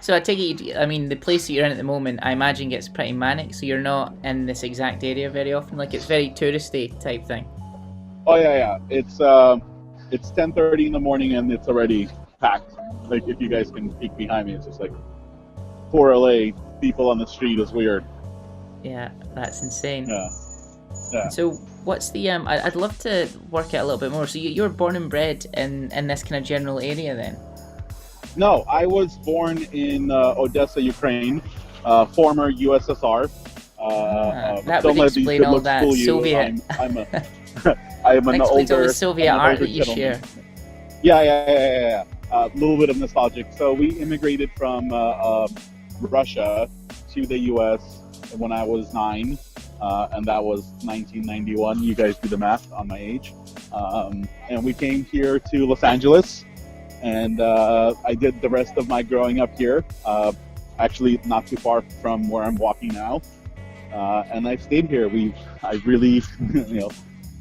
So I take it, I mean, the place that you're in at the moment, I imagine gets pretty manic, so you're not in this exact area very often. Like, it's very touristy type thing. Oh yeah. It's 10:30 in the morning and it's already packed. Like if you guys can peek behind me, it's just like for LA, people on the street is weird. Yeah, that's insane. Yeah. So what's the I'd love to work out a little bit more. So you were born and bred in this kind of general area then? No, I was born in Odessa, Ukraine, former USSR. That Don't would let these explain good all looks that fool you. Soviet. I'm a I'm an Explains all older the Soviet I'm an art older that you gentleman. share. Yeah. A little bit of nostalgic. So we immigrated from Russia to the U.S. when I was 9, and that was 1991. You guys do the math on my age. And we came here to Los Angeles, and I did the rest of my growing up here. Actually, not too far from where I'm walking now, and I've stayed here. I really,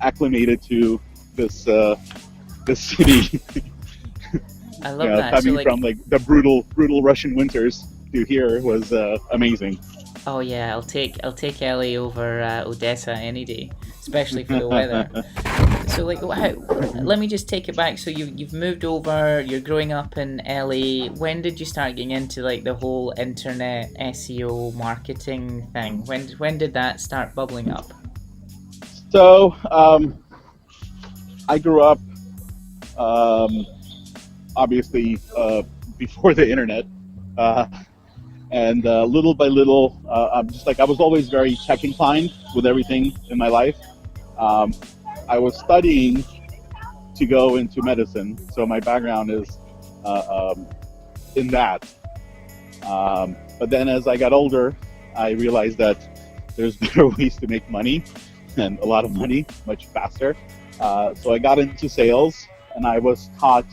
acclimated to this this city. I love that. Coming So, like, from like the brutal Russian winters to here was amazing. oh yeah, I'll take LA over Odessa any day, especially for the weather. So like, let me just take it back. So you've moved over. You're growing up in LA. When did you start getting into like the whole internet SEO marketing thing? When did that start bubbling up? So I grew up obviously before the internet, and little by little, I'm just like I was always very tech inclined with everything in my life. I was studying to go into medicine, so my background is in that. But then as I got older, I realized that there's better ways to make money, and a lot of money, much faster. So I got into sales, and I was taught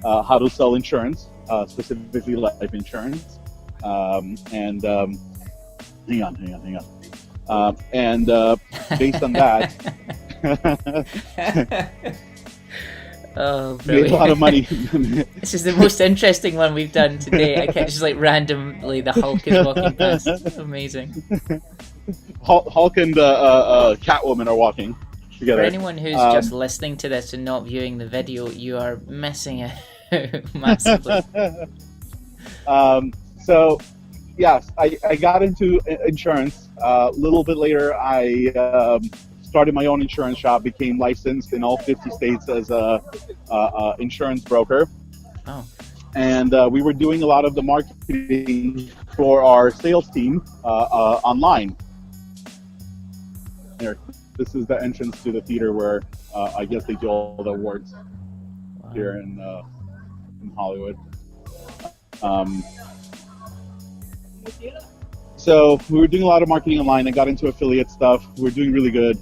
how to sell insurance, specifically life insurance. Hang on. And based on that, Oh, made a lot of money. This is the most interesting one we've done today. I can't just like randomly the Hulk is walking past. Amazing. Hulk and Catwoman are walking together. For anyone who's just listening to this and not viewing the video, you are missing it massively. So, yes, I got into insurance. A little bit later, I started my own insurance shop, became licensed in all 50 states as a insurance broker. Oh. And we were doing a lot of the marketing for our sales team online. Here, this is the entrance to the theater where I guess they do all the awards. Wow. Here in Hollywood. So we were doing a lot of marketing online. I got into affiliate stuff. We were doing really good.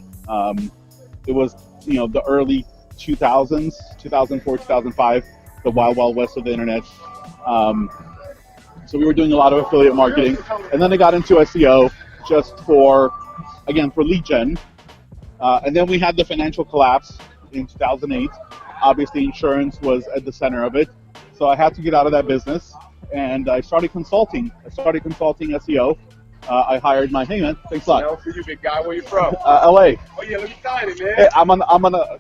It was, the early 2000s, 2004, 2005, the wild west of the internet. So we were doing a lot of affiliate marketing. And then I got into SEO just for lead gen. And then we had the financial collapse in 2008. Obviously, insurance was at the center of it. So I had to get out of that business. And I started consulting. SEO. I hired my, hey man, thanks a lot. For you, big guy, where you from? LA. Oh yeah, look excited, man. Hey, I'm on a.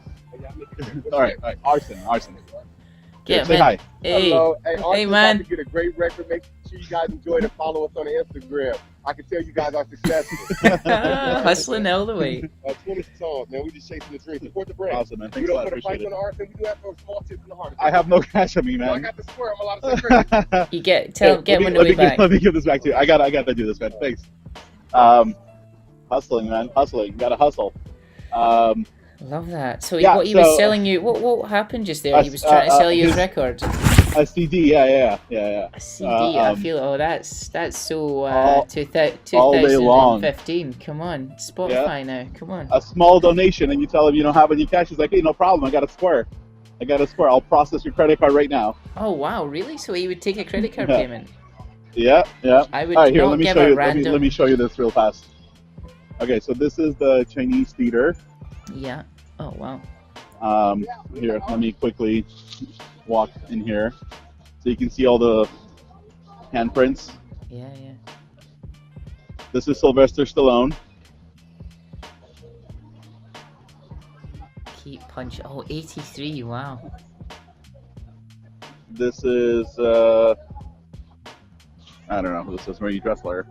All right. Arsen. Yeah, say man. hi. Hey, Hello. Hey, Arsen, hey, man. about to get a great record. Make sure you guys enjoy it and follow us on Instagram. I can tell you guys are successful. Hustling all the way. 20 songs, man. We just chasing the dream. Support the brand. Awesome, man. We Thanks a don't lot. put a price Appreciate on it. the Arsen. We do have those small tips in the heart. I have no cash on me, I man. got the square. I'm allowed to say crazy. You get one of the way back. Let me give this back to you. I got to do this, man. Thanks. Hustling, man. Hustling. Gotta hustle. Love that. So Yeah, what he was so- selling you? What happened just there? He was trying to sell you his record. A CD, yeah. A CD. I feel that's so all day 2015. Come on, Spotify now. Come on. A small donation, and you tell him you don't have any cash. He's like, hey, no problem. I got a square. I'll process your credit card right now. Oh wow, really? So he would take a credit card payment? Yeah. I would All right, here, not let me give show a you. random. Let me show you this real fast. Okay, so this is the Chinese theater. Yeah. Oh wow. Here, let me quickly walk in here, so you can see all the handprints. Yeah. This is Sylvester Stallone. Keep punch. Oh, 83. Wow. This is I don't know who this is. Marie Dressler.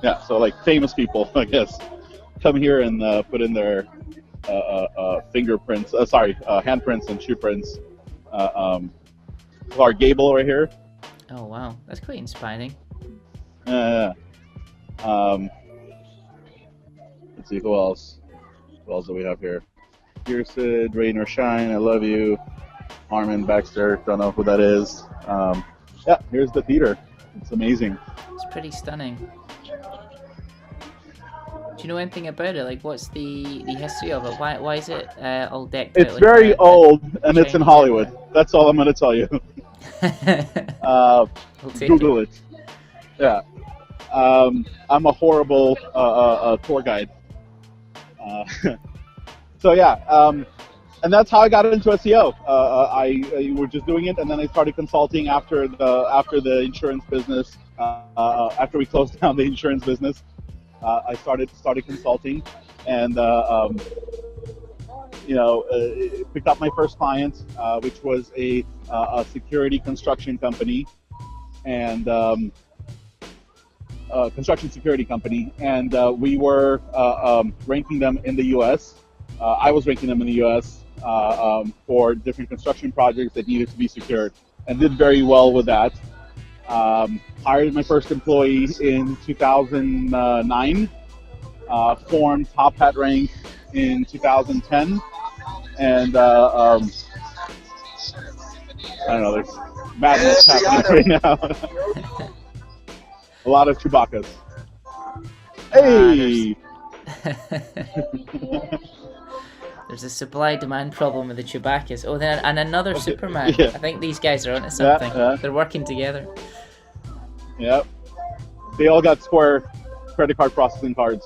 Yeah, so like famous people, I guess, come here and put in their fingerprints. Handprints and shoe prints. Clark Gable right here. Oh wow, that's quite inspiring. Let's see who else. Who else do we have here? Sid, Rain or Shine, I Love You. Armin Baxter, don't know who that is. Yeah, here's the theater. It's amazing. It's pretty stunning. Do you know anything about it? Like, what's the history of it? Why is it all decked out? It's like very old, and it's in Chinese Hollywood. emperor? That's all I'm going to tell you. I'll take Google it. Yeah. I'm a horrible tour guide. So yeah, and that's how I got into SEO. I were just doing it, and then I started consulting after the insurance business. After we closed down the insurance business, I started consulting, and picked up my first client, which was a security construction company, and construction security company, and we were ranking them in the U.S. I was ranking them in the U.S. For different construction projects that needed to be secured, and did very well with that. Hired my first employee in 2009, formed TopHatRank in 2010, and I don't know, there's madness happening right now. A lot of Chewbacca's. Hey! There's a supply-demand problem with the Chewbacca's. Oh, and another Superman. Yeah. I think these guys are onto something. Yeah. They're working together. Yep. They all got Square credit card processing cards.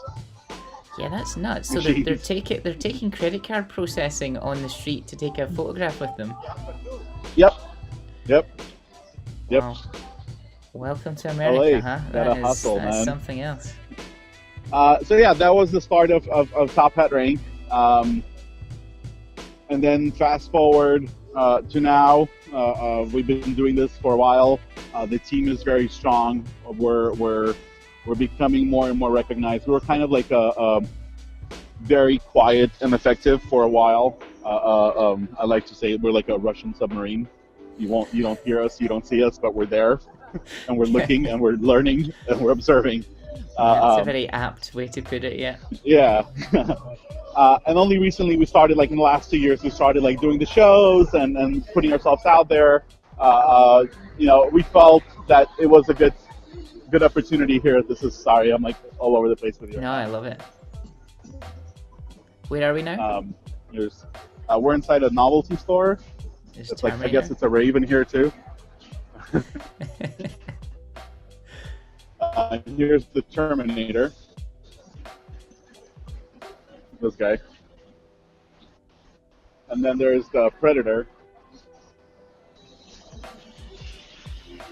Yeah, that's nuts. So they're taking credit card processing on the street to take a photograph with them. Yep. Wow. Welcome to America, LA. huh? Gotta hustle, that's man. something else. So yeah, that was the start of TopHatRank. And then fast forward to now, we've been doing this for a while. The team is very strong. We're becoming more and more recognized. We were kind of like a very quiet and effective for a while. I like to say we're like a Russian submarine. You don't hear us, you don't see us, but we're there, and we're looking, and we're learning, and we're observing. That's a very apt way to put it, yeah. Yeah. And only recently we started, like in the last 2 years, we started like doing the shows and putting ourselves out there. We felt that it was a good opportunity here. Sorry, I'm like all over the place with you. No, I love it. Where are we now? We're inside a novelty store. It's like, I guess it's a Raven here too. Here's the Terminator. This guy. And then there's the Predator.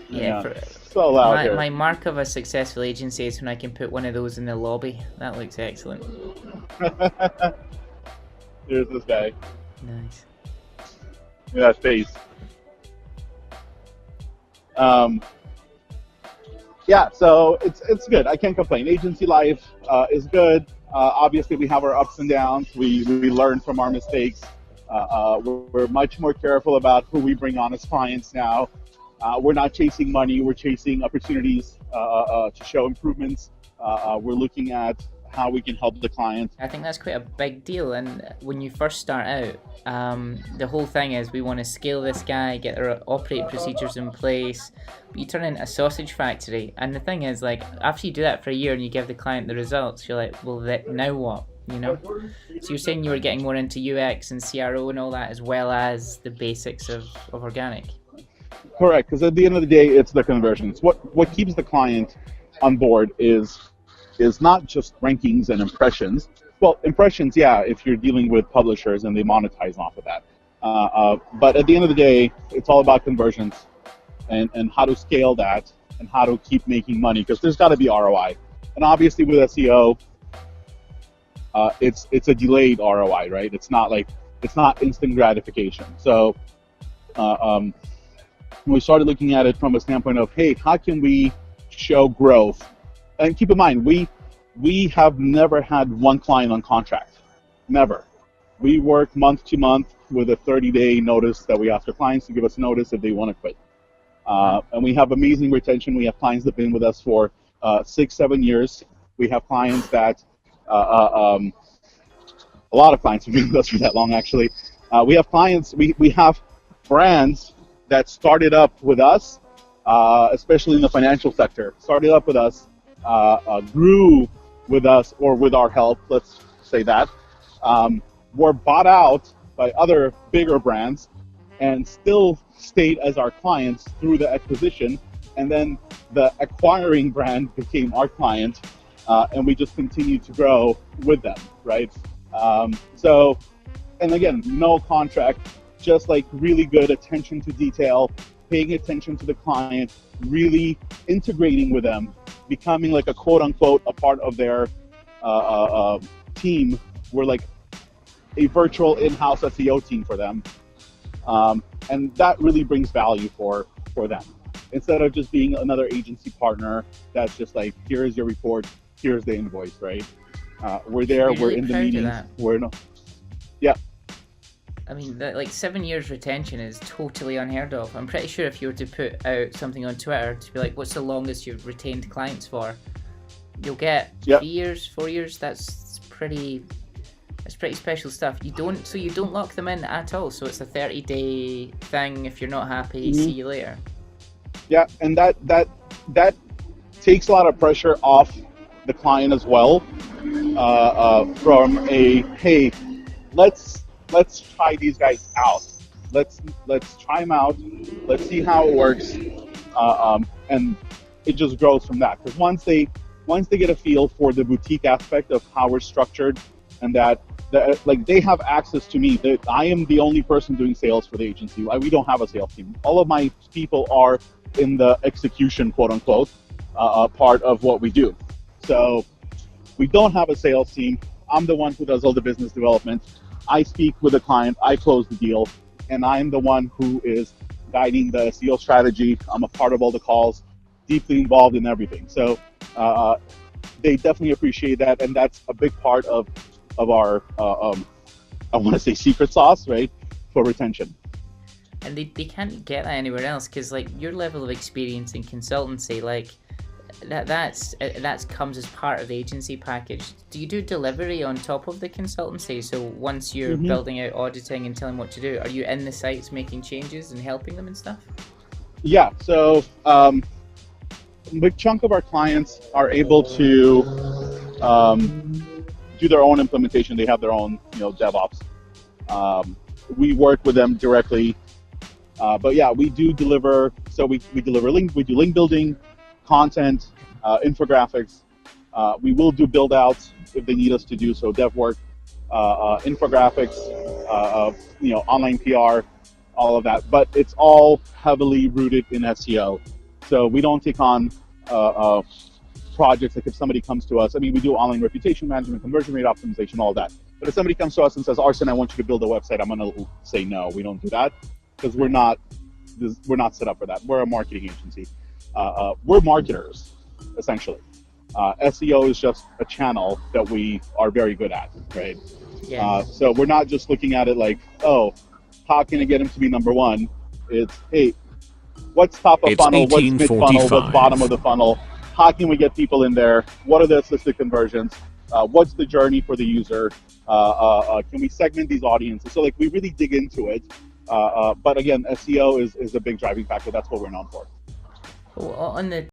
Yeah. So loud here. My mark of a successful agency is when I can put one of those in the lobby. That looks excellent. Here's this guy. Nice. Look at that face. Yeah, so it's good. I can't complain. Agency life is good. Obviously, we have our ups and downs. We learn from our mistakes. We're much more careful about who we bring on as clients now. We're not chasing money. We're chasing opportunities to show improvements. We're looking at how we can help the client. I think that's quite a big deal, and when you first start out, the whole thing is we want to scale this guy, get our operating procedures in place, but you turn into a sausage factory, and the thing is, like, after you do that for a year and you give the client the results, you're like, well, now what, you know? So you're saying you were getting more into UX and CRO and all that, as well as the basics of organic? Correct, because at the end of the day, it's the conversions. What keeps the client on board is not just rankings and impressions. Well, impressions, yeah, if you're dealing with publishers and they monetize off of that. But at the end of the day, it's all about conversions and how to scale that and how to keep making money, because there's got to be ROI. And obviously with SEO, it's a delayed ROI, right? It's not instant gratification. So we started looking at it from a standpoint of, hey, how can we show growth? And keep in mind, we have never had one client on contract, never. We work month to month with a 30-day notice that we ask our clients to give us notice if they want to quit. And we have amazing retention. We have clients that have been with us for 6-7 years. We have clients that, a lot of clients have been with us for that long, actually. We have clients, we have brands that started up with us, especially in the financial sector, started up with us, grew with us or with our help, let's say that, were bought out by other bigger brands and still stayed as our clients through the acquisition, and then the acquiring brand became our client, and we just continued to grow with them, right? So, and again, no contract, just like really good attention to detail, paying attention to the client, really integrating with them, becoming like a quote unquote a part of their team. We're like a virtual in-house SEO team for them. And that really brings value for them. Instead of just being another agency partner that's just like, here's your report, here's the invoice, right? We're there, we're in the meetings, we're no, yeah. I mean, like 7 years retention is totally unheard of. I'm pretty sure if you were to put out something on Twitter to be like, what's the longest you've retained clients for? You'll get 3 years, 4 years. That's pretty special stuff. You don't lock them in at all. So it's a 30-day thing. If you're not happy, see you later. Yeah, and that takes a lot of pressure off the client as well. From a, hey, let's try these guys out. Let's try them out. Let's see how it works, and it just grows from that. Because once they get a feel for the boutique aspect of how we're structured, and that like they have access to me. I am the only person doing sales for the agency. We don't have a sales team. All of my people are in the execution, quote unquote, part of what we do. So we don't have a sales team. I'm the one who does all the business development. I speak with the client, I close the deal, and I'm the one who is guiding the SEO strategy. I'm a part of all the calls, deeply involved in everything. So they definitely appreciate that, and that's a big part of our, I want to say secret sauce, right, for retention. And they can't get that anywhere else, because like your level of experience in consultancy, like that comes as part of the agency package. Do you do delivery on top of the consultancy? So once you're building out auditing and telling what to do, are you in the sites making changes and helping them and stuff? Yeah, so a big chunk of our clients are able to do their own implementation. They have their own, DevOps. We work with them directly, but yeah, we do deliver. So we deliver we do link building, content, infographics. We will do build outs if they need us to do so, dev work, infographics, online PR, all of that. But it's all heavily rooted in SEO. So we don't take on projects like if somebody comes to us. I mean, we do online reputation management, conversion rate optimization, all that. But if somebody comes to us and says, Arsen, I want you to build a website, I'm going to say no, we don't do that, because we're not set up for that. We're a marketing agency. We're marketers, essentially. SEO is just a channel that we are very good at, right? Yeah. So we're not just looking at it like, oh, how can I get him to be number one? It's, hey, what's top of funnel, what's mid funnel, what's bottom of the funnel? How can we get people in there? What are the assisted conversions? What's the journey for the user? Can we segment these audiences? So like we really dig into it. But again, SEO is a big driving factor. That's what we're known for. On the